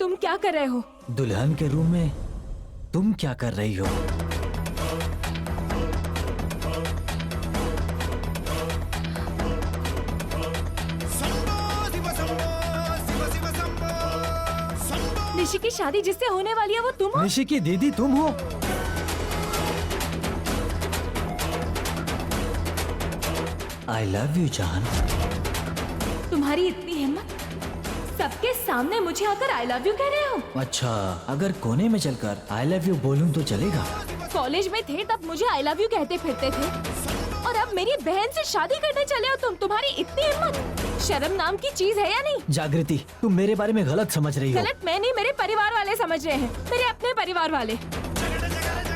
तुम क्या कर रहे हो? दुल्हन के रूम में तुम क्या कर रही हो? निशी की शादी जिससे होने वाली है वो तुम हो? निशी की दीदी तुम हो? आई लव यू जान। तुम्हारी इतनी हिम्मत, सबके सामने मुझे आकर आई लव यू कह रहे हो? अच्छा, अगर कोने में चलकर आई लव यू बोलूं तो चलेगा? कॉलेज में थे तब मुझे आई लव यू कहते फिरते थे, और अब मेरी बहन से शादी करने चले हो तुम? तुम्हारी इतनी हिम्मत! शर्म नाम की चीज है या नहीं? जागृति, तुम मेरे बारे में गलत समझ रही हो। गलत मैं नहीं, मेरे परिवार वाले समझ रहे हैं, मेरे अपने परिवार वाले।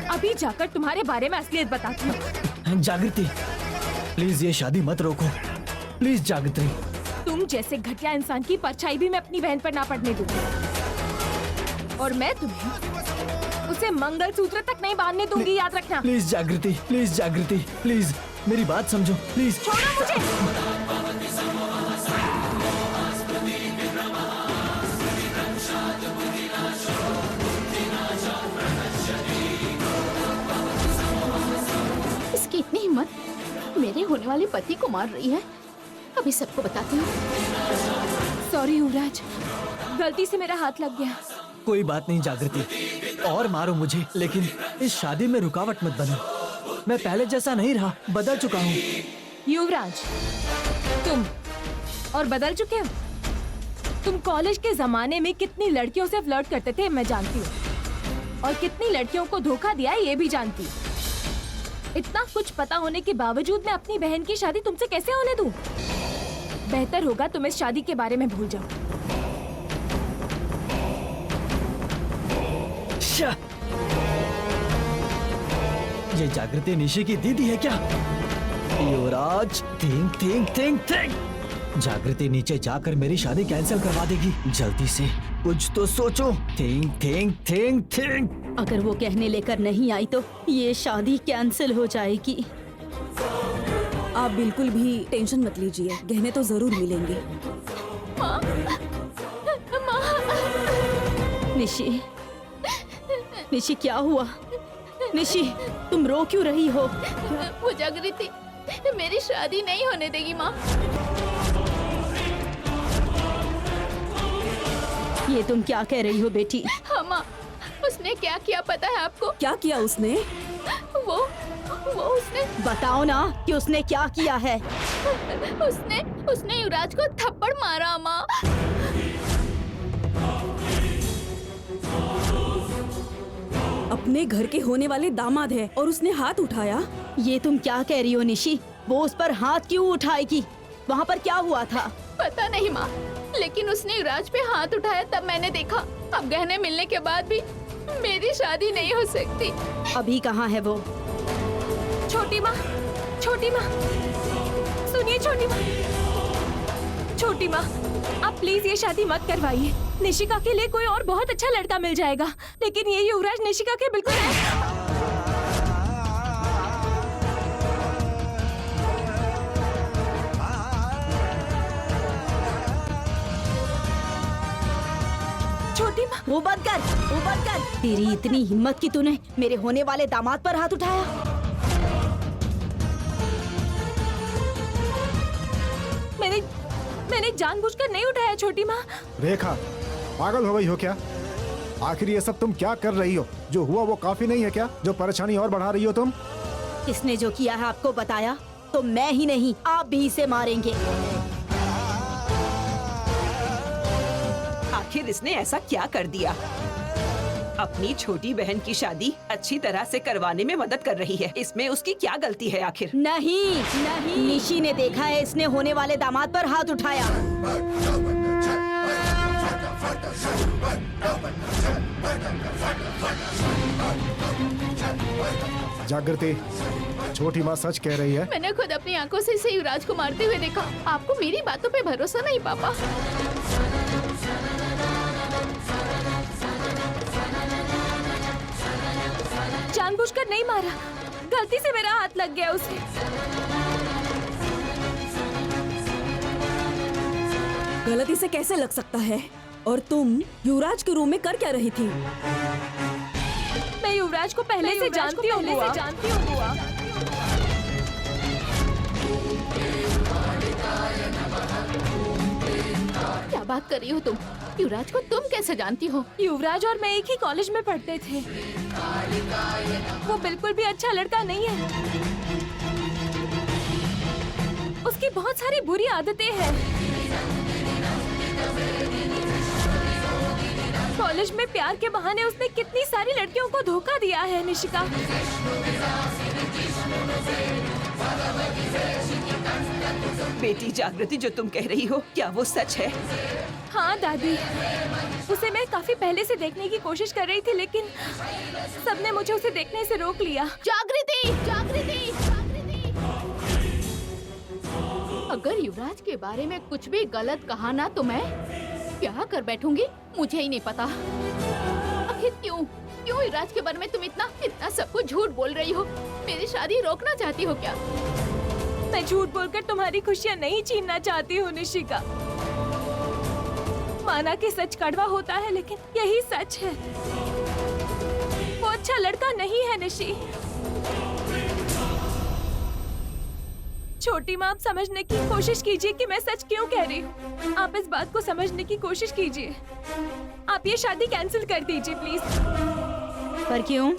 अभी जाकर तुम्हारे बारे में असलियत बताती हूँ। जागृति, प्लीज ये शादी मत रोको, प्लीज जागृति। तुम जैसे घटिया इंसान की परछाई भी मैं अपनी बहन पर ना पड़ने दूंगी, और मैं तुम्हें उसे मंगलसूत्र तक नहीं बांधने दूंगी, याद रखना। प्लीज जागृति, प्लीज जागृति, प्लीज मेरी बात समझो, प्लीज। छोड़ो मुझे। इसकी इतनी हिम्मत, मेरे होने वाले पति को मार रही है। अभी सबको बताती हूँ। सॉरी युवराज, गलती से मेरा हाथ लग गया। कोई बात नहीं जागृति, और मारो मुझे, लेकिन इस शादी में रुकावट मत बनो। मैं पहले जैसा नहीं रहा, बदल चुका हूँ। युवराज, तुम और बदल चुके हो। तुम कॉलेज के जमाने में कितनी लड़कियों से फ्लर्ट करते थे मैं जानती हूँ, और कितनी लड़कियों को धोखा दिया ये भी जानती हूँ। इतना कुछ पता होने के बावजूद मैं अपनी बहन की शादी तुमसे कैसे होने दूं? बेहतर होगा तुम इस शादी के बारे में भूल जाओ। ये जागृति निशी की दीदी है क्या? युवराज, थिंक थिंक थिंक थिंक। जागृति नीचे जाकर मेरी शादी कैंसिल करवा देगी। जल्दी से कुछ तो सोचो। Think think think think. अगर वो कहने लेकर नहीं आई तो ये शादी कैंसिल हो जाएगी। आप बिल्कुल भी टेंशन मत लीजिए, गहने तो जरूर मिलेंगे। निशी, निशी क्या हुआ? निशी, तुम रो क्यों रही हो? वो जागृति मेरी शादी नहीं होने देगी माँ। ये तुम क्या कह रही हो बेटी? हाँ माँ, उसने क्या किया पता है आपको? क्या किया उसने? वो उसने बताओ ना कि उसने क्या किया है। उसने युवराज को थप्पड़ मारा माँ। अपने घर के होने वाले दामाद है और उसने हाथ उठाया? ये तुम क्या कह रही हो निशी? वो उस पर हाथ क्यों उठाएगी? वहाँ पर क्या हुआ था? पता नहीं माँ, लेकिन उसने युवराज पे हाथ उठाया तब मैंने देखा। अब गहने मिलने के बाद भी मेरी शादी नहीं हो सकती। अभी कहाँ है वो? छोटी माँ, छोटी माँ, सुनिए छोटी माँ। छोटी माँ, आप प्लीज ये शादी मत करवाइए। निशिका के लिए कोई और बहुत अच्छा लड़का मिल जाएगा, लेकिन ये युवराज निशिका के बिल्कुल छोटी माँ। वो बंद कर, वो बंद कर। तेरी इतनी हिम्मत कि तूने मेरे होने वाले दामाद पर हाथ उठाया? मैंने जानबूझकर नहीं उठाया छोटी माँ। रेखा, पागल हो गई हो क्या? आखिर ये सब तुम क्या कर रही हो? जो हुआ वो काफी नहीं है क्या? जो परेशानी और बढ़ा रही हो तुम? किसने जो किया है आपको बताया? तो मैं ही नहीं, आप भी इसे मारेंगे। आखिर इसने ऐसा क्या कर दिया? अपनी छोटी बहन की शादी अच्छी तरह से करवाने में मदद कर रही है। इसमें उसकी क्या गलती है आखिर? नहीं, नहीं। निशी ने देखा है इसने होने वाले दामाद पर हाथ उठाया। जागृति, छोटी माँ सच कह रही है। मैंने खुद अपनी आंखों से इसे युवराज को मारते हुए देखा। आपको मेरी बातों पे भरोसा नहीं पापा? जानबूझकर नहीं मारा, गलती से मेरा हाथ लग गया उसे। गलती से कैसे लग सकता है? और तुम युवराज के रूम में कर क्या रही थी? मैं युवराज को पहले से जानती हूँ बुआ। क्या बात कर रही हो तुम? युवराज को तुम कैसे जानती हो? युवराज और मैं एक ही कॉलेज में पढ़ते थे। वो बिल्कुल भी अच्छा लड़का नहीं है। उसकी बहुत सारी बुरी आदतें हैं। कॉलेज में प्यार के बहाने उसने कितनी सारी लड़कियों को धोखा दिया है निशिका। बेटी जागृति, जो तुम कह रही हो क्या वो सच है? हाँ दादी, उसे मैं काफी पहले से देखने की कोशिश कर रही थी, लेकिन सबने मुझे उसे देखने से रोक लिया। जागृति, जागृति, जागृति। अगर युवराज के बारे में कुछ भी गलत कहा ना तो मैं क्या कर बैठूंगी मुझे ही नहीं पता। आखिर क्यों युवराज के बारे में तुम इतना सब कुछ झूठ बोल रही हो? मेरी शादी रोकना चाहती हो क्या? मैं झूठ बोलकर तुम्हारी खुशियाँ नहीं छीनना चाहती हूँ निशिका। माना कि सच कड़वा होता है, लेकिन यही सच है। वो अच्छा लड़का नहीं है निशी। छोटी माँ, आप समझने की कोशिश कीजिए कि मैं सच क्यों कह रही हूँ। आप इस बात को समझने की कोशिश कीजिए। आप ये शादी कैंसिल कर दीजिए प्लीज। पर क्यों?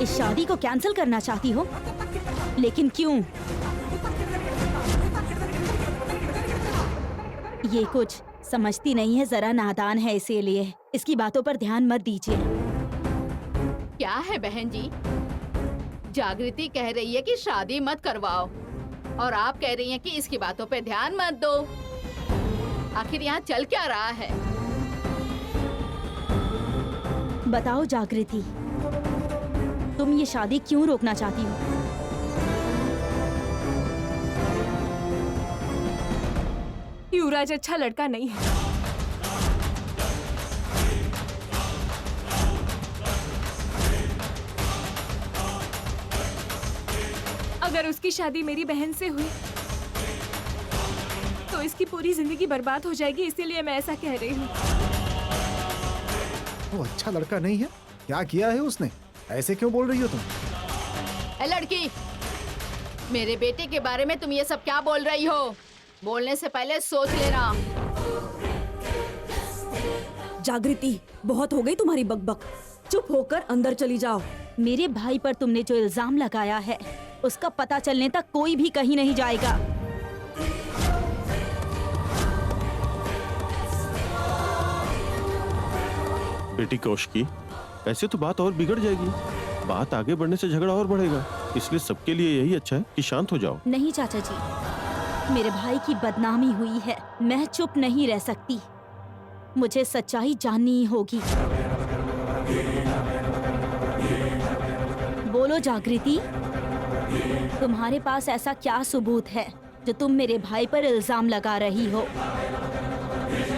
इस शादी को कैंसिल करना चाहती हो, लेकिन क्यों? ये कुछ समझती नहीं है, जरा नादान है, इसीलिए इसकी बातों पर ध्यान मत दीजिए। क्या है बहन जी, जागृति कह रही है कि शादी मत करवाओ और आप कह रही हैं कि इसकी बातों पे ध्यान मत दो। आखिर यहाँ चल क्या रहा है? बताओ जागृति, तुम ये शादी क्यों रोकना चाहती हो? युवराज अच्छा लड़का नहीं है। अगर उसकी शादी मेरी बहन से हुई तो इसकी पूरी जिंदगी बर्बाद हो जाएगी, इसीलिए मैं ऐसा कह रही हूँ। वो अच्छा लड़का नहीं है? क्या किया है उसने? ऐसे क्यों बोल रही हो तुम? ए लड़की, मेरे बेटे के बारे में तुम ये सब क्या बोल रही हो? बोलने से पहले सोच लेना। जागृति, बहुत हो गई तुम्हारी बकबक। चुप होकर अंदर चली जाओ। मेरे भाई पर तुमने जो इल्जाम लगाया है, उसका पता चलने तक कोई भी कहीं नहीं जाएगा। बेटी कौशिकी, ऐसे तो बात और बिगड़ जाएगी। बात आगे बढ़ने से झगड़ा और बढ़ेगा, इसलिए सबके लिए यही अच्छा है कि शांत हो जाओ। नहीं चाचा जी, मेरे भाई की बदनामी हुई है, मैं चुप नहीं रह सकती। मुझे सच्चाई जाननी ही होगी। बोलो जागृति, तुम्हारे पास ऐसा क्या सबूत है जो तुम मेरे भाई पर इल्जाम लगा रही हो?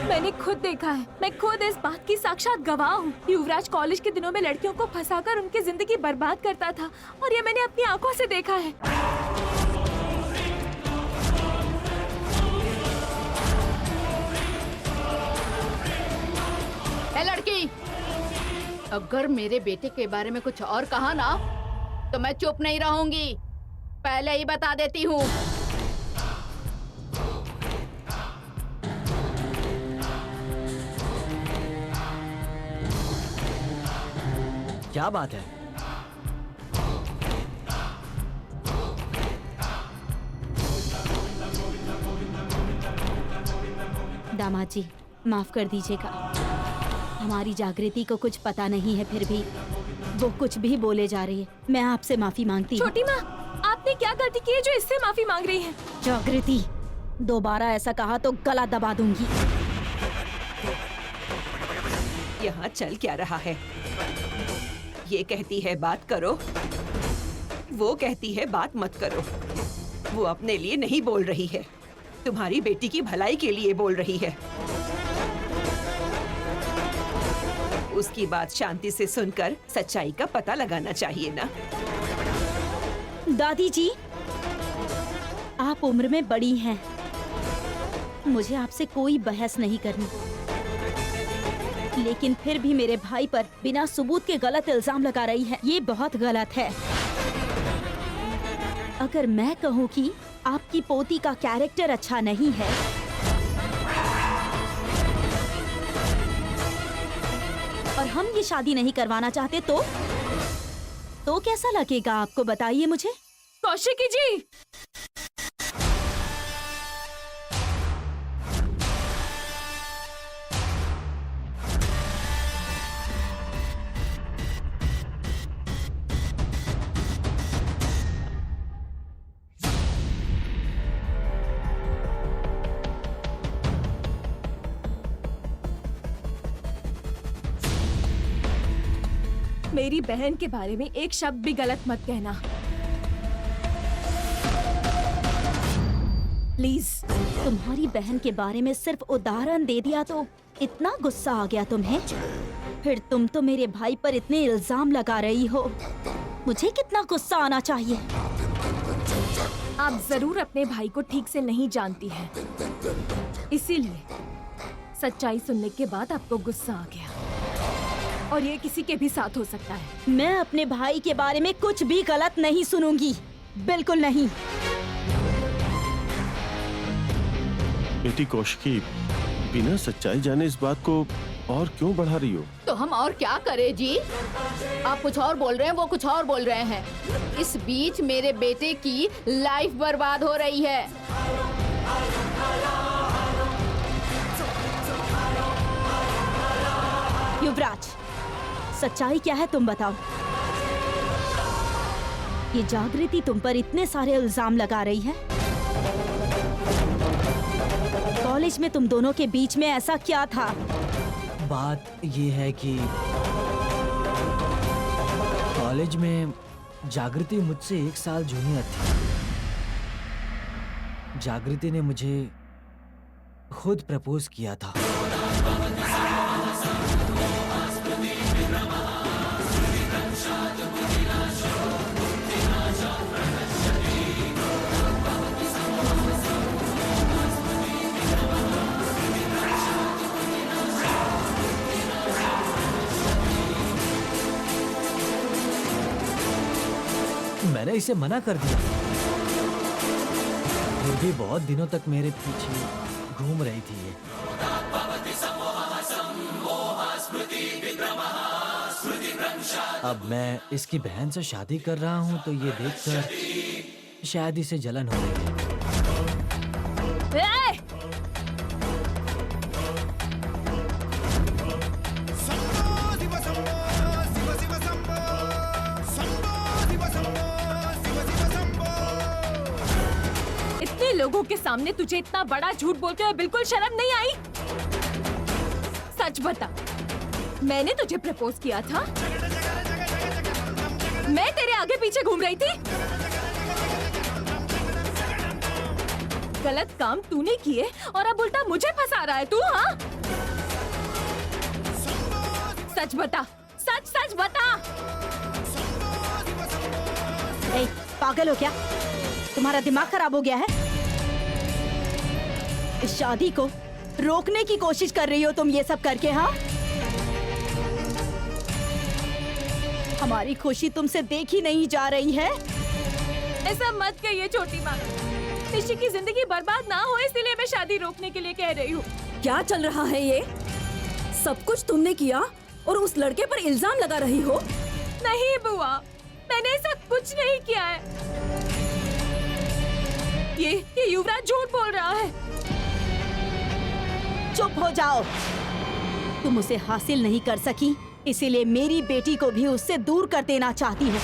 मैंने खुद देखा है, मैं खुद इस बात की साक्षात गवाह हूँ। युवराज कॉलेज के दिनों में लड़कियों को फंसाकर उनकी जिंदगी बर्बाद करता था, और ये मैंने अपनी आंखों से देखा है। ए लड़की, अगर मेरे बेटे के बारे में कुछ और कहा ना तो मैं चुप नहीं रहूंगी, पहले ही बता देती हूँ। क्या बात है? दामाद जी, माफ कर दीजिएगा। हमारी जागृति को कुछ पता नहीं है, फिर भी वो कुछ भी बोले जा रही है। मैं आपसे माफी मांगती हूँ। छोटी माँ, आपने क्या गलती की है जो इससे माफी मांग रही है? जागृति, दोबारा ऐसा कहा तो गला दबा दूंगी। यहाँ चल क्या रहा है? ये कहती है बात करो वो कहती है बात मत करो। वो अपने लिए नहीं बोल रही है, तुम्हारी बेटी की भलाई के लिए बोल रही है। उसकी बात शांति से सुनकर सच्चाई का पता लगाना चाहिए ना। दादी जी, आप उम्र में बड़ी हैं। मुझे आपसे कोई बहस नहीं करनी, लेकिन फिर भी मेरे भाई पर बिना सबूत के गलत इल्जाम लगा रही है। ये बहुत गलत है। अगर मैं कहूँ कि आपकी पोती का कैरेक्टर अच्छा नहीं है, और हम ये शादी नहीं करवाना चाहते, तो कैसा लगेगा आपको? बताइए मुझे। कौशिकी जी, मेरी बहन के बारे में एक शब्द भी गलत मत कहना, प्लीज। तुम्हारी बहन के बारे में सिर्फ उदाहरण दे दिया तो इतना गुस्सा आ गया तुम्हें? फिर तुम तो मेरे भाई पर इतने इल्जाम लगा रही हो, मुझे कितना गुस्सा आना चाहिए। आप जरूर अपने भाई को ठीक से नहीं जानती हैं, इसीलिए सच्चाई सुनने के बाद आपको गुस्सा आ गया। और ये किसी के भी साथ हो सकता है। मैं अपने भाई के बारे में कुछ भी गलत नहीं सुनूंगी, बिल्कुल नहीं। बेटी कौशिकी, बिना सच्चाई जाने इस बात को और क्यों बढ़ा रही हो? तो हम और क्या करें जी? आप कुछ और बोल रहे हैं, वो कुछ और बोल रहे हैं। इस बीच मेरे बेटे की लाइफ बर्बाद हो रही है। युवराज, सच्चाई क्या है तुम बताओ। ये जागृति तुम पर इतने सारे इल्जाम लगा रही है। कॉलेज में तुम दोनों के बीच में ऐसा क्या था? बात ये है कि कॉलेज में जागृति मुझसे 1 साल जूनियर थी। जागृति ने मुझे खुद प्रपोज किया था। मैंने इसे मना कर दिया, फिर भी बहुत दिनों तक मेरे पीछे घूम रही थी ये। अब मैं इसकी बहन से शादी कर रहा हूँ तो ये देखकर शायद इसे जलन हो रही है। इतने लोगों के सामने तुझे इतना बड़ा झूठ बोलते हुए बिल्कुल शर्म नहीं आई? सच बता, मैंने तुझे प्रपोज किया था? मैं तेरे आगे पीछे घूम रही थी? गलत काम तूने किए और अब उल्टा मुझे फंसा रहा है तू, हाँ? सच बता, सच सच बता। ए, पागल हो क्या? तुम्हारा दिमाग खराब हो गया है? इस शादी को रोकने की कोशिश कर रही हो तुम ये सब करके, हाँ? हमारी खुशी तुमसे देखी नहीं जा रही है। ऐसा मत कहिए छोटी माँ, निशी की जिंदगी बर्बाद ना हो इसलिए मैं शादी रोकने के लिए कह रही हूँ। क्या चल रहा है ये? सब कुछ तुमने किया और उस लड़के पर इल्जाम लगा रही हो? नहीं बुआ, मैंने ऐसा कुछ नहीं किया है। ये युवराज झूठ बोल रहा है। चुप हो जाओ। तुम उसे हासिल नहीं कर सकी, इसीलिए मेरी बेटी को भी उससे दूर कर देना चाहती हो।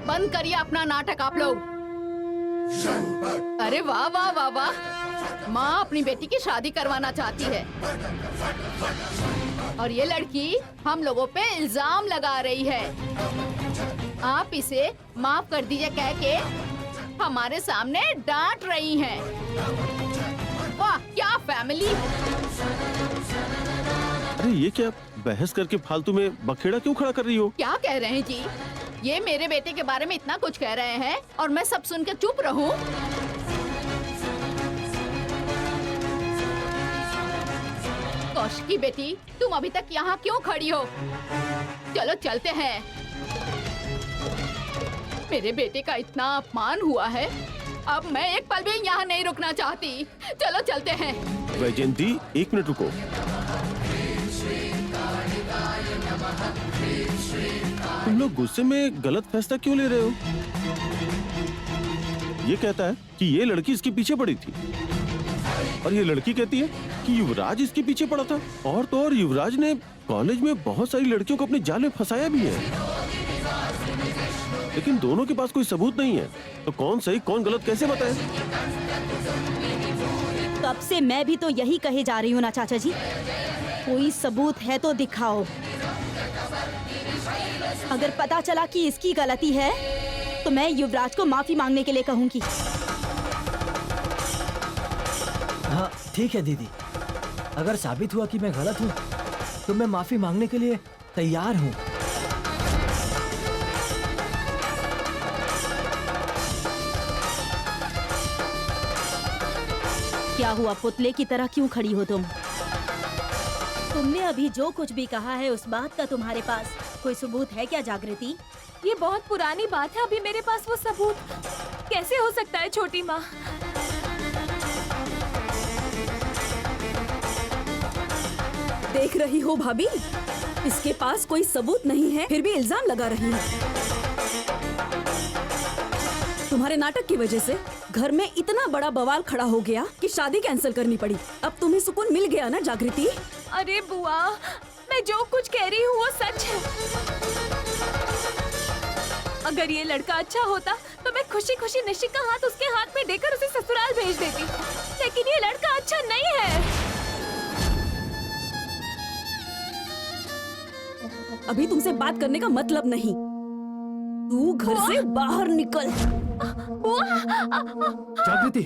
बंद करिए अपना नाटक आप लोग। अरे वाह वाह वाह वाह, माँ अपनी बेटी की शादी करवाना चाहती है और ये लड़की हम लोगों पे इल्जाम लगा रही है। आप इसे माफ कर दीजिए कह के हमारे सामने डांट रही हैं। वाह क्या फैमिली। अरे ये क्या बहस करके फालतू में बखेड़ा क्यों खड़ा कर रही हो? क्या कह रहे हैं जी? ये मेरे बेटे के बारे में इतना कुछ कह रहे हैं और मैं सब सुन के चुप रहूं? कौशिकी बेटी, तुम अभी तक यहाँ क्यों खड़ी हो? चलो चलते हैं। मेरे बेटे का इतना अपमान हुआ है, अब मैं एक पल भी यहाँ नहीं रुकना चाहती। चलो चलते हैं। वैजयंती, 1 मिनट रुको। तुम लोग गुस्से में गलत फैसला क्यों ले रहे हो? ये कहता है कि ये लड़की इसके पीछे पड़ी थी और ये लड़की कहती है कि युवराज इसके पीछे पड़ा था। और तो और युवराज ने कॉलेज में बहुत सारी लड़कियों को अपने जाल में फंसाया भी है, लेकिन दोनों के पास कोई सबूत नहीं है। तो कौन सही कौन गलत कैसे बताए? तब से मैं भी तो यही कहे जा रही हूँ ना चाचा जी, कोई सबूत है तो दिखाओ। अगर पता चला कि इसकी गलती है तो मैं युवराज को माफी मांगने के लिए कहूंगी। हाँ ठीक है दीदी, अगर साबित हुआ कि मैं गलत हूँ तो मैं माफी मांगने के लिए तैयार हूँ। क्या हुआ, पुतले की तरह क्यों खड़ी हो तुम? तुमने अभी जो कुछ भी कहा है उस बात का तुम्हारे पास कोई सबूत है क्या जागृति? ये बहुत पुरानी बात है, अभी मेरे पास वो सबूत कैसे हो सकता है छोटी माँ? देख रही हो भाभी, इसके पास कोई सबूत नहीं है फिर भी इल्जाम लगा रही है। तुम्हारे नाटक की वजह से घर में इतना बड़ा बवाल खड़ा हो गया कि शादी कैंसिल करनी पड़ी। अब तुम्हें सुकून मिल गया ना जागृति? अरे बुआ, मैं जो कुछ कह रही हूँ वो सच है। अगर ये लड़का अच्छा होता तो मैं खुशी खुशी निशी का हाथ उसके हाथ में देकर उसे ससुराल भेज देती, लेकिन ये लड़का अच्छा नहीं है। अभी तुमसे बात करने का मतलब नहीं, तू घर से बाहर निकल। बुआ, जागृति,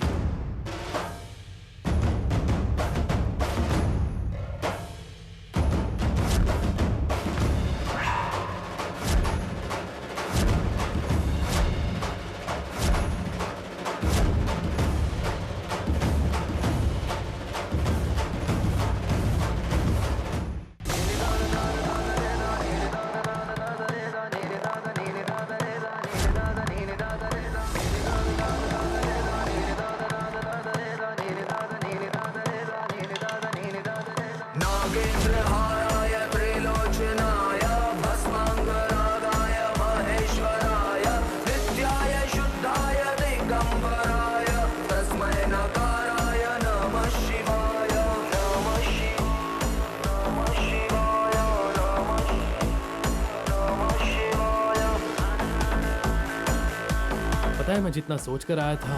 पता है मैं जितना सोच कर आया था,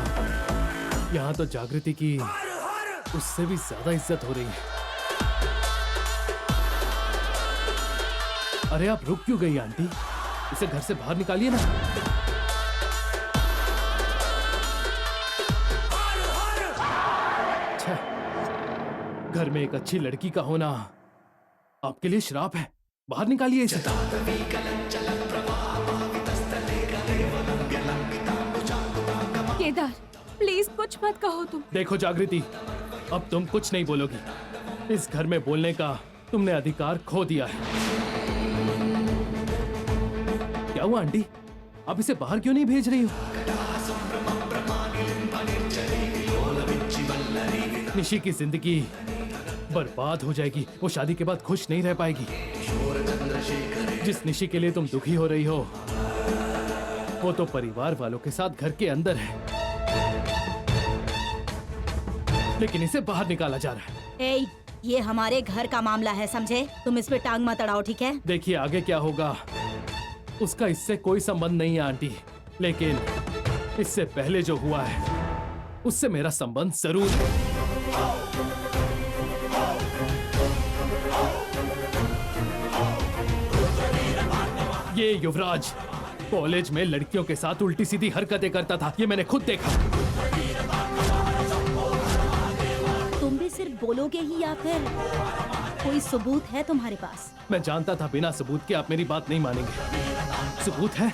यहाँ तो जागृति की उससे भी ज्यादा इज्जत हो रही है। अरे आप रुक क्यों गई आंटी? इसे घर से बाहर निकालिए ना। अच्छा, घर में एक अच्छी लड़की का होना आपके लिए श्राप है। बाहर निकालिए इसे। केदार प्लीज कुछ मत कहो तुम। देखो जागृति, अब तुम कुछ नहीं बोलोगी। इस घर में बोलने का तुमने अधिकार खो दिया है। क्या हुआ आंटी, आप इसे बाहर क्यों नहीं भेज रही हो? निशी की जिंदगी बर्बाद हो जाएगी। वो शादी के बाद खुश नहीं रह पाएगी। जिस निशी के लिए तुम दुखी हो रही हो वो तो परिवार वालों के साथ घर के अंदर है, लेकिन इसे बाहर निकाला जा रहा है। ए, ये हमारे घर का मामला है, समझे? तुम इस पे टांग मत अड़ाओ, ठीक है? देखिए आगे क्या होगा उसका इससे कोई संबंध नहीं है आंटी, लेकिन इससे पहले जो हुआ है उससे मेरा संबंध जरूर है। ये युवराज कॉलेज में लड़कियों के साथ उल्टी सीधी हरकतें करता था, ये मैंने खुद देखा। तुम भी सिर्फ बोलोगे ही या फिर कोई सबूत है तुम्हारे पास? मैं जानता था बिना सबूत के आप मेरी बात नहीं मानेंगे। सबूत है?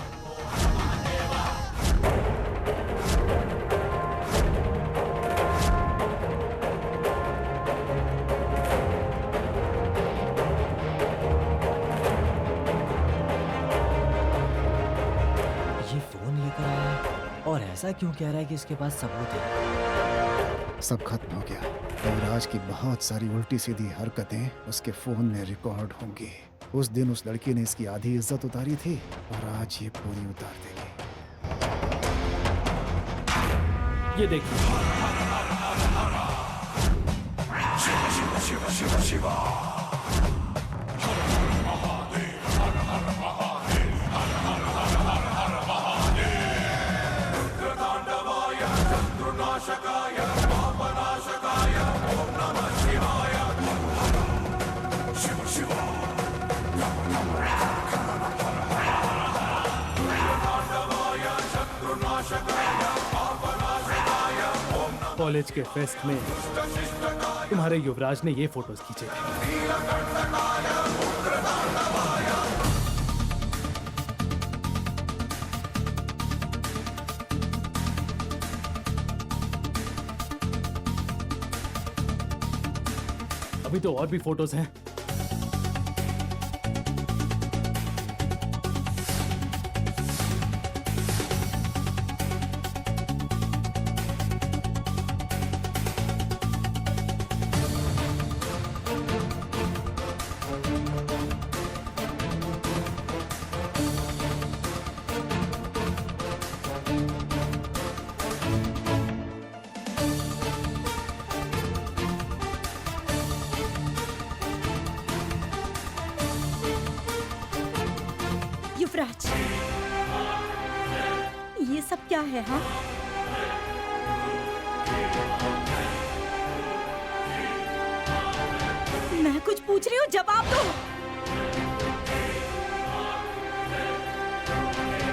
ये फोन लेकर आया है और ऐसा क्यों कह रहा है कि इसके पास सबूत है? सब खत्म हो गया। युवराज की बहुत सारी उल्टी सीधी हरकतें उसके फोन में रिकॉर्ड होंगी। उस दिन उस लड़की ने इसकी आधी इज्जत उतारी थी और आज ये पूरी उतार देगी। ये देखिए। कॉलेज के फेस्ट में तुम्हारे युवराज ने ये फोटोज खींचे थे। अभी तो और भी फोटोज हैं। युवराज, ये सब क्या है? हाँ, मैं कुछ पूछ रही हूँ, जवाब दो।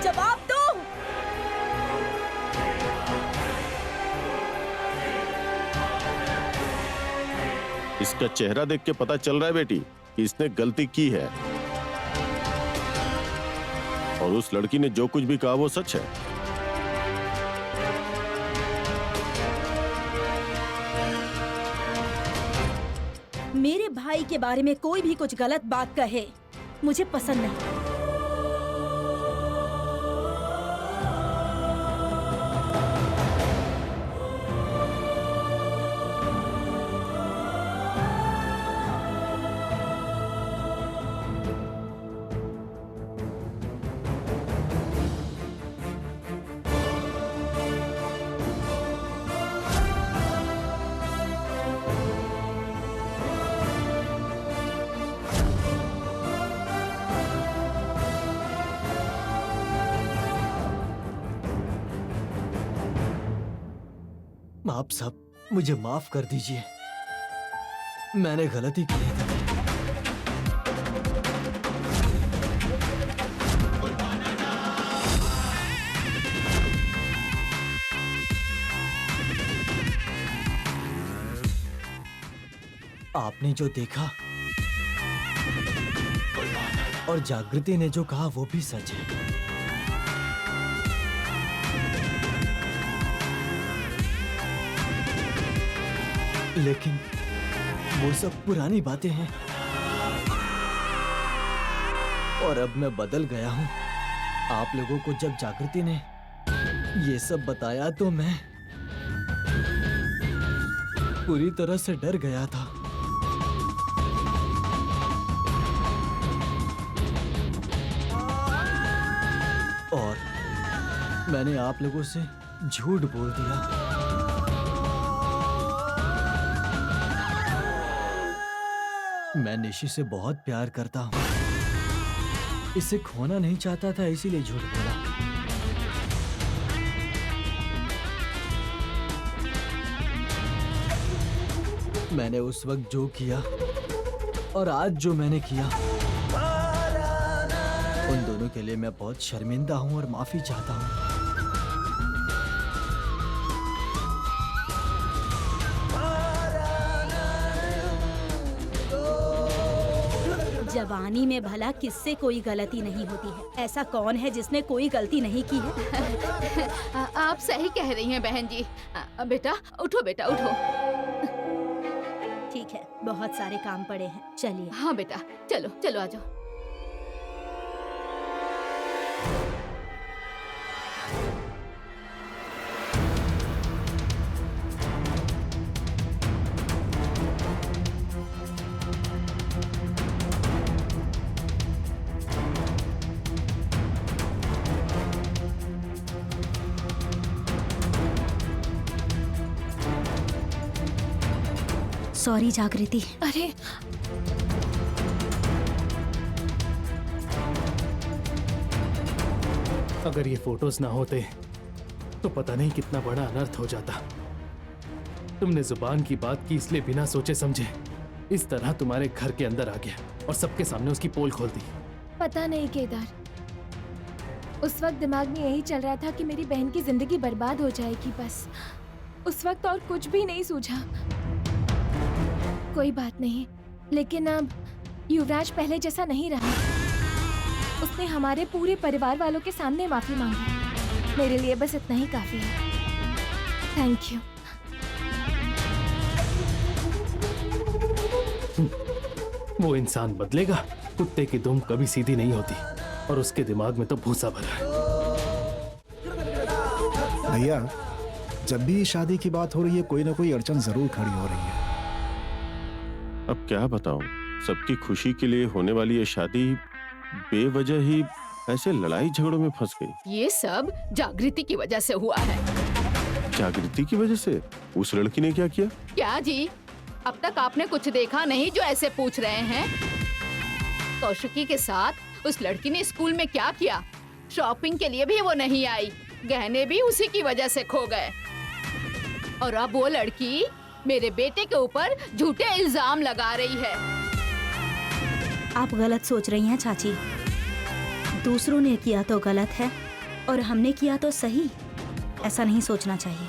जवाब दो। इसका चेहरा देख के पता चल रहा है बेटी कि इसने गलती की है और उस लड़की ने जो कुछ भी कहा वो सच है। मेरे भाई के बारे में कोई भी कुछ गलत बात कहे, मुझे पसंद नहीं। आप सब मुझे माफ कर दीजिए, मैंने गलती की है। आपने जो देखा और जागृति ने जो कहा वो भी सच है। लेकिन वो सब पुरानी बातें हैं और अब मैं बदल गया हूं। आप लोगों को जब जागृति ने ये सब बताया तो मैं पूरी तरह से डर गया था। और मैंने आप लोगों से झूठ बोल दिया। मैं निशी से बहुत प्यार करता हूँ, इसे खोना नहीं चाहता था, इसीलिए झूठ बोला। मैंने उस वक्त जो किया और आज जो मैंने किया, उन दोनों दोनों के लिए मैं बहुत शर्मिंदा हूँ और माफी चाहता हूँ। जवानी में भला किससे कोई गलती नहीं होती है? ऐसा कौन है जिसने कोई गलती नहीं की है? आप सही कह रही हैं बहन जी। बेटा उठो, बेटा उठो। ठीक है, बहुत सारे काम पड़े हैं, चलिए। हाँ बेटा, चलो चलो आ जाओ। सॉरी जागृति। अरे अगर ये फोटोज ना होते तो पता नहीं कितना बड़ा अनर्थ हो जाता। तुमने जुबान की बात की, इसलिए बिना सोचे समझे इस तरह तुम्हारे घर के अंदर आ गया और सबके सामने उसकी पोल खोल दी। पता नहीं केदार, उस वक्त दिमाग में यही चल रहा था कि मेरी बहन की जिंदगी बर्बाद हो जाएगी, बस उस वक्त और कुछ भी नहीं सूझा। कोई बात नहीं, लेकिन अब युवराज पहले जैसा नहीं रहा। उसने हमारे पूरे परिवार वालों के सामने माफी मांगी। मेरे लिए बस इतना ही काफी है। Thank you. वो इंसान बदलेगा? कुत्ते की दुम कभी सीधी नहीं होती और उसके दिमाग में तो भूसा भरा है। भैया, जब भी शादी की बात हो रही है कोई ना कोई अड़चन जरूर खड़ी हो रही है। अब क्या बताऊं, सबकी खुशी के लिए होने वाली ये शादी बेवजह ही ऐसे लड़ाई झगड़ों में फंस गई। ये सब जागृति की वजह से हुआ है। जागृति की वजह से? उस लड़की ने क्या किया? क्या जी, अब तक आपने कुछ देखा नहीं जो ऐसे पूछ रहे हैं? कौशिकी के साथ उस लड़की ने स्कूल में क्या किया? शॉपिंग के लिए भी वो नहीं आई, गहने भी उसी की वजह से खो गए। और अब वो लड़की मेरे बेटे के ऊपर झूठे इल्जाम लगा रही है। आप गलत सोच रही हैं चाची। दूसरों ने किया तो गलत है और हमने किया तो सही। ऐसा नहीं सोचना चाहिए।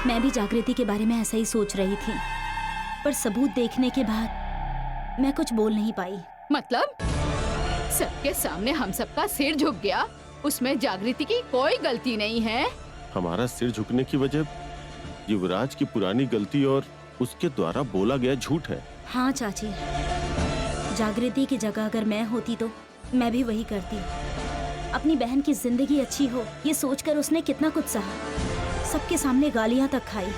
मैं भी जागृति के बारे में ऐसा ही सोच रही थी, पर सबूत देखने के बाद मैं कुछ बोल नहीं पाई। मतलब सबके सामने हम सबका सिर झुक गया, उसमें जागृति की कोई गलती नहीं है। हमारा सिर झुकने की वजह युवराज की पुरानी गलती और उसके द्वारा बोला गया झूठ है। हाँ चाची, जागृति की जगह अगर मैं होती तो मैं भी वही करती। अपनी बहन की जिंदगी अच्छी हो ये सोचकर उसने कितना कुछ सहा। सबके सामने गालियां तक खाई।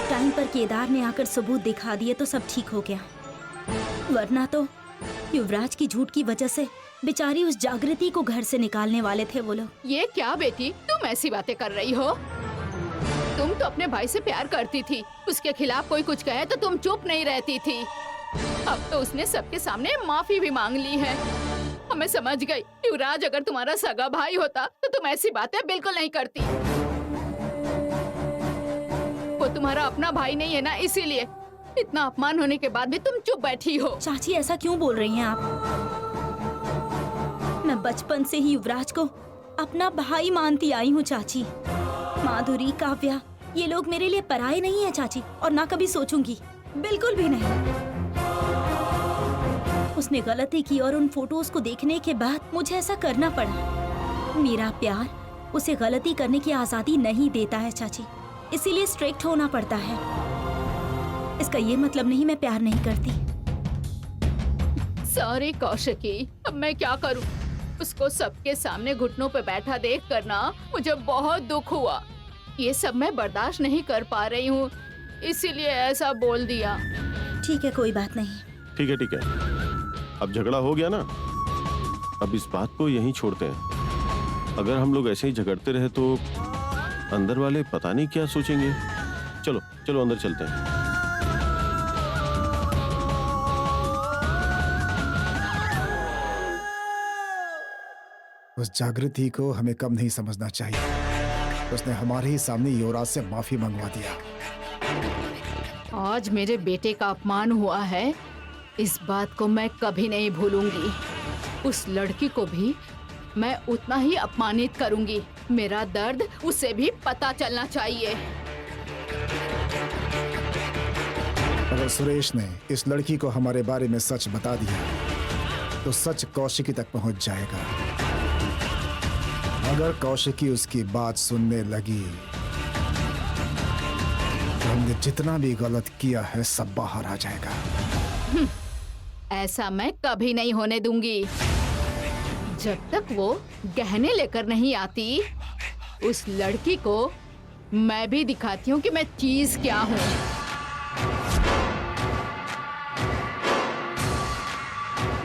टाइम पर केदार ने आकर सबूत दिखा दिए तो सब ठीक हो गया, वरना तो युवराज की झूठ की वजह से बेचारी उस जागृति को घर से निकालने वाले थे वो लोग। ये क्या बेटी, तुम ऐसी बातें कर रही हो? तुम तो अपने भाई से प्यार करती थी, उसके खिलाफ कोई कुछ कहे तो तुम चुप नहीं रहती थी। अब तो उसने सबके सामने माफी भी मांग ली है। मैं समझ गई, युवराज अगर तुम्हारा सगा भाई होता तो तुम ऐसी बातें बिल्कुल नहीं करती। वो तुम्हारा अपना भाई नहीं है ना, इसीलिए इतना अपमान होने के बाद भी तुम चुप बैठी हो। चाची ऐसा क्यों बोल रही हैं आप? मैं बचपन से ही युवराज को अपना भाई मानती आई हूँ चाची। माधुरी, काव्या, ये लोग मेरे लिए पराये नहीं है चाची, और ना कभी सोचूंगी, बिल्कुल भी नहीं। उसने गलती की और उन फोटोज को देखने के बाद मुझे ऐसा करना पड़ा। मेरा प्यार उसे गलती करने की आजादी नहीं देता है चाची, इसीलिए स्ट्रिक्ट होना पड़ता है। इसका ये मतलब नहीं मैं प्यार नहीं करती। सॉरी कौशिकी, अब मैं क्या करूं? उसको सबके सामने घुटनों पे बैठा देख कर ना मुझे बहुत दुख हुआ। ये सब मैं बर्दाश्त नहीं कर पा रही हूँ, इसीलिए ऐसा बोल दिया। ठीक है, कोई बात नहीं। ठीक है ठीक है, अब झगड़ा हो गया ना, अब इस बात को यहीं छोड़ते हैं। अगर हम लोग ऐसे ही झगड़ते रहे तो अंदर वाले पता नहीं क्या सोचेंगे। चलो चलो अंदर चलते हैं। उस जागृति को हमें कम नहीं समझना चाहिए। उसने हमारे ही सामने युवराज से माफी मंगवा दिया। आज मेरे बेटे का अपमान हुआ है, इस बात को मैं कभी नहीं भूलूंगी। उस लड़की को भी मैं उतना ही अपमानित करूंगी। मेरा दर्द उसे भी पता चलना चाहिए। अगर सुरेश ने इस लड़की को हमारे बारे में सच बता दिया तो सच कौशिकी तक पहुंच जाएगा। अगर कौशिकी उसकी बात सुनने लगी तो हमने जितना भी गलत किया है सब बाहर आ जाएगा। ऐसा मैं कभी नहीं होने दूंगी। जब तक वो गहने लेकर नहीं आती, उस लड़की को मैं भी दिखाती हूँ कि मैं चीज क्या हूँ।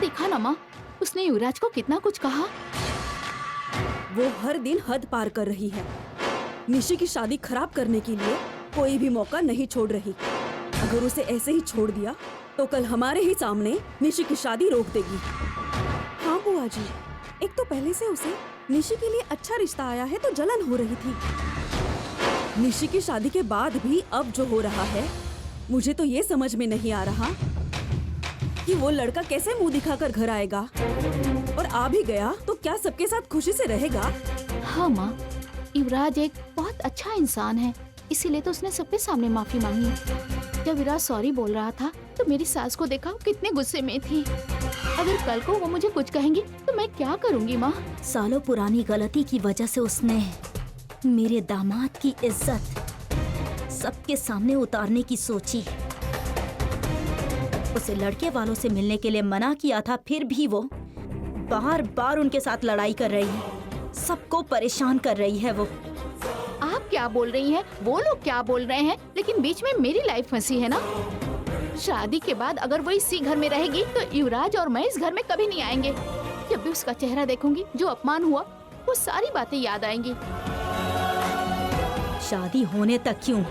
देखा ना माँ, उसने युवराज को कितना कुछ कहा। वो हर दिन हद पार कर रही है। निशी की शादी खराब करने के लिए कोई भी मौका नहीं छोड़ रही। अगर उसे ऐसे ही छोड़ दिया तो कल हमारे ही सामने निशी की शादी रोक देगी। हाँ बुआ जी, एक तो पहले से उसे निशी के लिए अच्छा रिश्ता आया है तो जलन हो रही थी। निशी की शादी के बाद भी अब जो हो रहा है, मुझे तो ये समझ में नहीं आ रहा कि वो लड़का कैसे मुंह दिखाकर घर आएगा, और आ भी गया तो क्या सबके साथ खुशी से रहेगा। हाँ माँ, युवराज एक बहुत अच्छा इंसान है, इसीलिए तो उसने सबके सामने माफी मांगी। जब विराज सॉरी बोल रहा था तो मेरी सास को देखा कितने गुस्से में थी। अगर कल को वो मुझे कुछ कहेंगी तो मैं क्या करूंगी माँ? सालों पुरानी गलती की वजह से उसने मेरे दामाद की इज्जत सबके सामने उतारने की सोची। उसे लड़के वालों से मिलने के लिए मना किया था, फिर भी वो बार बार उनके साथ लड़ाई कर रही है, सबको परेशान कर रही है। वो आप क्या बोल रही हैं? वो लोग क्या बोल रहे हैं? लेकिन बीच में मेरी लाइफ फंसी है ना। शादी के बाद अगर वो इसी घर में रहेगी तो युवराज और मैं इस घर में कभी नहीं आएंगे। जब भी उसका चेहरा देखूंगी, जो अपमान हुआ, वो सारी बातें याद आएंगी। शादी होने तक क्यों,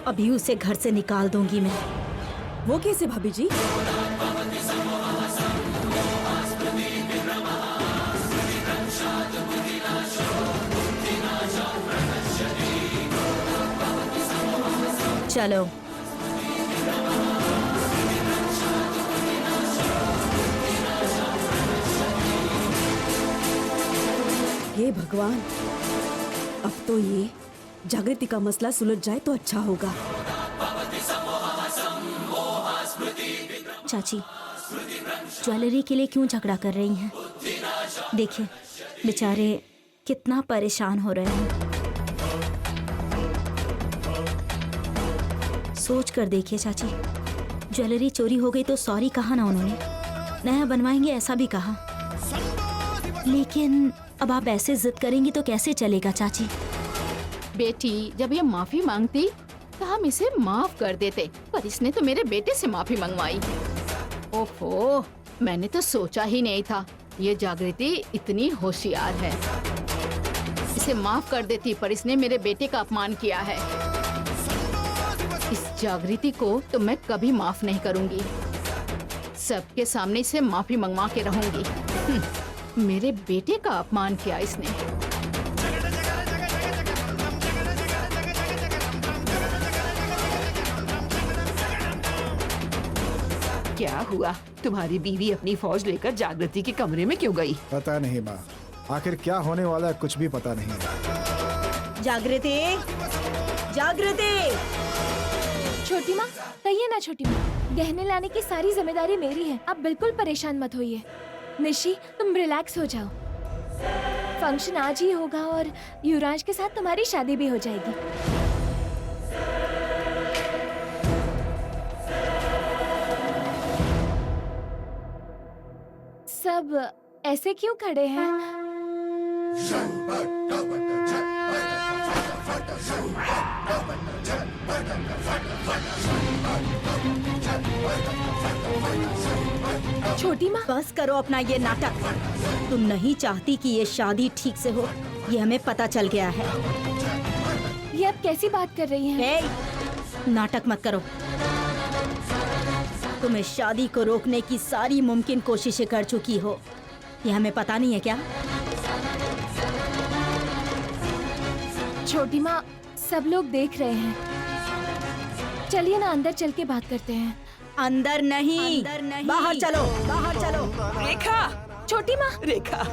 अभी उसे घर से निकाल दूंगी मैं। वो कैसे भाभी जी? चलो हे भगवान, अब तो ये जागृति का मसला सुलझ जाए तो अच्छा होगा। चाची, ज्वेलरी के लिए क्यों झगड़ा कर रही हैं? देखिए बेचारे कितना परेशान हो रहे हैं। सोच कर देखिए चाची, ज्वेलरी चोरी हो गई तो सॉरी कहा ना उन्होंने, नया बनवाएंगे ऐसा भी कहा। लेकिन अब आप ऐसे जिद करेंगी तो कैसे चलेगा चाची? बेटी, जब ये माफी मांगती तो हम इसे माफ कर देते, पर इसने तो मेरे बेटे से माफी मंगवाई। ओफो, मैंने तो सोचा ही नहीं था ये जागृति इतनी होशियार है। इसे माफ कर देती, पर इसने मेरे बेटे का अपमान किया है। इस जागृति को तो मैं कभी माफ नहीं करूंगी। सबके सामने इसे माफी मंगवा के रहूंगी। मेरे बेटे का अपमान किया इसने। क्या हुआ? तुम्हारी बीवी अपनी फौज लेकर जागृति के कमरे में क्यों गई? पता नहीं माँ, आखिर क्या होने वाला है कुछ भी पता नहीं। जागृति, जागृति! छोटी माँ, कहिए ना छोटी माँ, गहने लाने की सारी जिम्मेदारी मेरी है, आप बिल्कुल परेशान मत होइए। निशी, तुम रिलैक्स हो जाओ। फंक्शन आज ही होगा और युवराज के साथ तुम्हारी शादी भी हो जाएगी। सब ऐसे क्यों खड़े हैं? छोटी माँ, बस करो अपना ये नाटक। तुम नहीं चाहती कि ये शादी ठीक से हो, ये हमें पता चल गया है। ये आप कैसी बात कर रही हैं? हे, नाटक मत करो। तुम इस शादी को रोकने की सारी मुमकिन कोशिशें कर चुकी हो, ये हमें पता नहीं है क्या? छोटी माँ, सब लोग देख रहे हैं। चलिए ना अंदर चल के बात करते हैं। अंदर नहीं, बाहर चलो, बाहर चलो। रेखा, छोटी माँ। रेखा,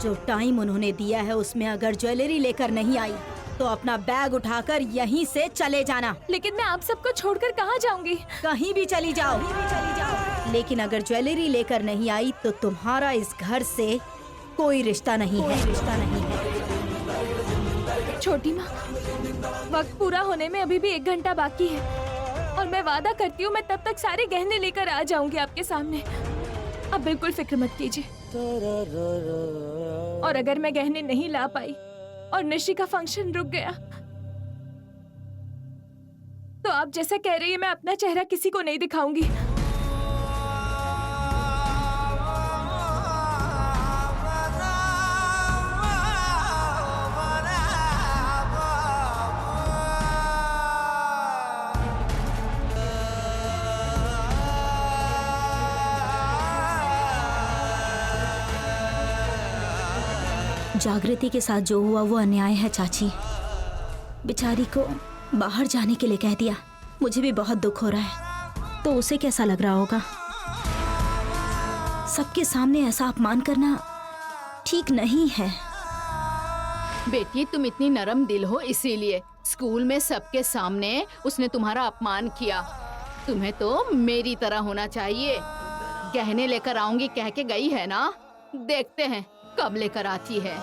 जो टाइम उन्होंने दिया है उसमें अगर ज्वेलरी लेकर नहीं आई तो अपना बैग उठाकर यहीं से चले जाना। लेकिन मैं आप सबको छोड़कर कहाँ जाऊंगी? कहीं भी चली जाओ, लेकिन अगर ज्वेलरी लेकर नहीं आई तो तुम्हारा इस घर से कोई रिश्ता नहीं है। छोटी माँ, वक्त पूरा होने में अभी भी 1 घंटा बाकी है और मैं वादा करती हूँ मैं तब तक सारे गहने लेकर आ जाऊंगी आपके सामने। अब बिल्कुल फिक्र मत कीजिए। और अगर मैं गहने नहीं ला पाई और निशी का फंक्शन रुक गया तो आप जैसा कह रही है मैं अपना चेहरा किसी को नहीं दिखाऊंगी। जागृति के साथ जो हुआ वो अन्याय है चाची। बेचारी को बाहर जाने के लिए कह दिया। मुझे भी बहुत दुख हो रहा है। तो उसे कैसा लग रहा होगा? सबके सामने ऐसा अपमान करना ठीक नहीं है। बेटी तुम इतनी नरम दिल हो इसीलिए स्कूल में सबके सामने उसने तुम्हारा अपमान किया। तुम्हें तो मेरी तरह होना चाहिए। गहने लेकर आऊंगी कह के गई है ना, देखते हैं कब लेकर आती है।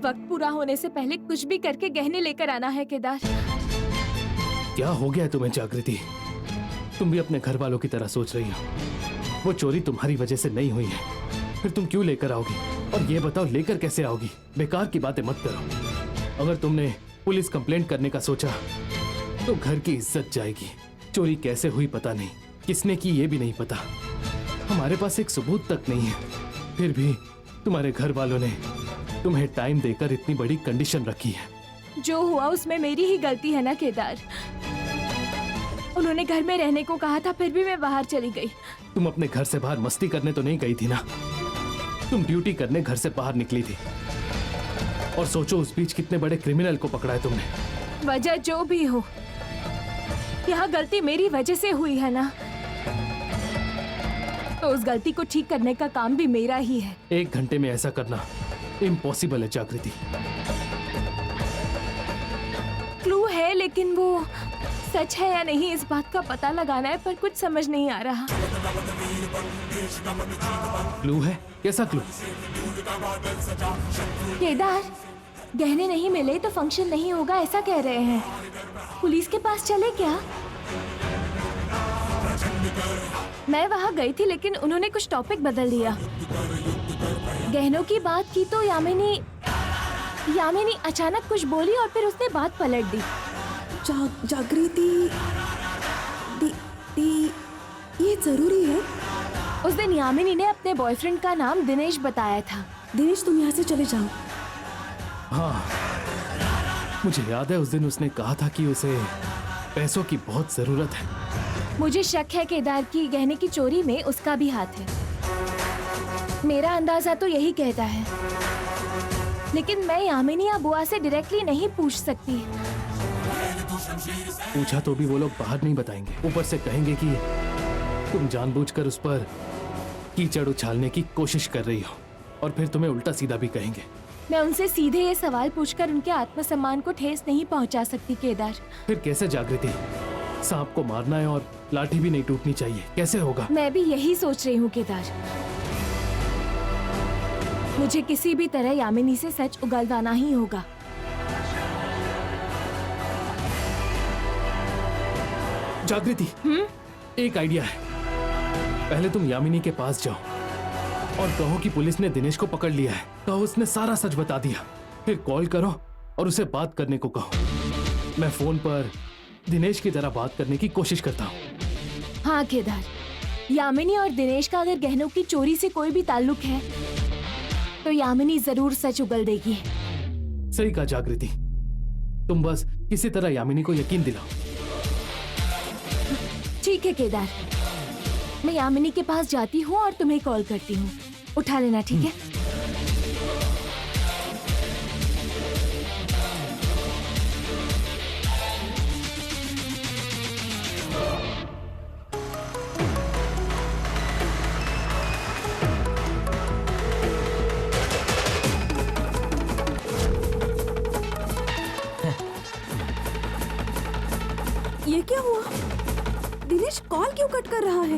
वक्त पूरा होने से पहले कुछ भी करके गहने लेकर आना है केदार। क्या हो गया तुम्हें जागृति? तुम भी अपने घर वालों की तरह सोच रही हो। वो चोरी तुम्हारी वजह से नहीं हुई है, फिर तुम क्यों लेकर आओगी? और ये बताओ लेकर कैसे आओगी? बेकार की बातें मत करो। अगर तुमने पुलिस कंप्लेंट करने का सोचा तो घर की इज्जत जाएगी। चोरी कैसे हुई पता नहीं, किसने की ये भी नहीं पता। हमारे पास एक सबूत तक नहीं है। फिर भी तुम्हारे घर वालों ने तुम्हें टाइम देकर इतनी बड़ी कंडीशन रखी है। जो हुआ उसमें मेरी ही गलती है ना केदार। उन्होंने घर में रहने को कहा था, फिर भी मैं बाहर चली गई। तुम अपने घर से बाहर मस्ती करने तो नहीं गई थी ना? तुम ड्यूटी करने घर से बाहर निकली थी। और सोचो उस बीच कितने बड़े क्रिमिनल को पकड़ा है तुमने। वजह जो भी हो, यहाँ गलती मेरी वजह से हुई है ना, तो उस गलती को ठीक करने का काम भी मेरा ही है। 1 घंटे में ऐसा करना इम्पॉसिबल है जागृति। क्लू है, लेकिन वो सच है या नहीं इस बात का पता लगाना है, पर कुछ समझ नहीं आ रहा। क्लू है? कैसा क्लू? केदार, गहने नहीं मिले तो फंक्शन नहीं होगा ऐसा कह रहे हैं। पुलिस के पास चले क्या? मैं वहाँ गई थी लेकिन उन्होंने कुछ टॉपिक बदल दिया। गहनों की बात की तो यामिनी अचानक कुछ बोली और फिर उसने बात पलट दी। जागृति ये जरूरी है? उस दिन यामिनी ने अपने बॉयफ्रेंड का नाम दिनेश बताया था। दिनेश तुम यहाँ से चले जाओ। हाँ, मुझे याद है उस दिन उसने कहा था कि उसे पैसों की बहुत जरूरत है। मुझे शक है केदार की गहने की चोरी में उसका भी हाथ है। मेरा अंदाजा तो यही कहता है, लेकिन मैं यामिनी या बुआ से डायरेक्टली नहीं पूछ सकती। पूछा तो भी वो लोग बाहर नहीं बताएंगे। ऊपर से कहेंगे कि तुम जानबूझकर उस पर कीचड़ उछालने की कोशिश कर रही हो, और फिर तुम्हें उल्टा सीधा भी कहेंगे। मैं उनसे सीधे ये सवाल पूछकर उनके आत्मसम्मान को ठेस नहीं पहुंचा सकती केदार। फिर कैसे जागृति? सांप को मारना है और लाठी भी नहीं टूटनी चाहिए, कैसे होगा? मैं भी यही सोच रही हूँ केदार। मुझे किसी भी तरह यामिनी से सच उगलवाना ही होगा। जागृति, एक आइडिया है। पहले तुम यामिनी के पास जाओ और कहो कि पुलिस ने दिनेश को पकड़ लिया है। कहो उसने सारा सच बता दिया। फिर कॉल करो और उसे बात करने को कहो। मैं फोन पर दिनेश की तरह बात करने की कोशिश करता हूँ। हाँ केदार, यामिनी और दिनेश का अगर गहनों की चोरी से कोई भी ताल्लुक है तो यामिनी जरूर सच उगल देगी। सही कहा जागृति, तुम बस किसी तरह यामिनी को यकीन दिलाओ। ठीक है केदार, मैं यामिनी के पास जाती हूँ और तुम्हें कॉल करती हूँ, उठा लेना, ठीक है? ये क्या हुआ? दिनेश कॉल क्यों कट कर रहा है?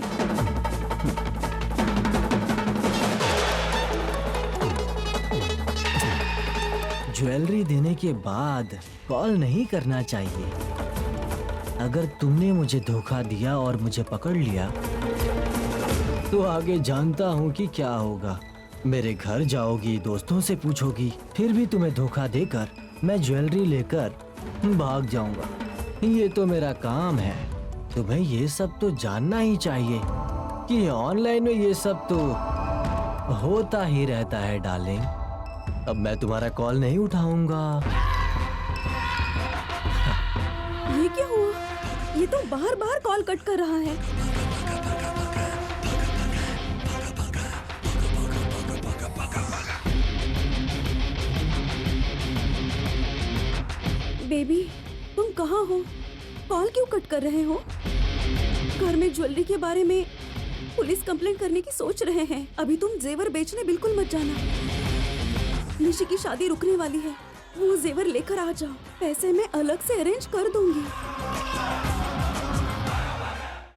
ज्वेलरी देने के बाद कॉल नहीं करना चाहिए। अगर तुमने मुझे धोखा दिया और मुझे पकड़ लिया तो आगे जानता हूँ कि क्या होगा। मेरे घर जाओगी, दोस्तों से पूछोगी, फिर भी तुम्हें धोखा देकर मैं ज्वेलरी लेकर भाग जाऊंगा। ये तो मेरा काम है। तुम्हें ये सब तो जानना ही चाहिए कि ऑनलाइन में ये सब तो होता ही रहता है डार्लिंग। अब मैं तुम्हारा कॉल नहीं उठाऊंगा। ये क्या हुआ? ये तो बार बार कॉल कट कर रहा है। बेबी, तुम कहाँ हो? कॉल क्यों कट कर रहे हो? घर में ज्वेलरी के बारे में पुलिस कंप्लेंट करने की सोच रहे हैं। अभी तुम जेवर बेचने बिल्कुल मत जाना। निशी की शादी रुकने वाली है, वो जेवर लेकर आ जाओ। पैसे मैं अलग से अरेंज कर दूंगी।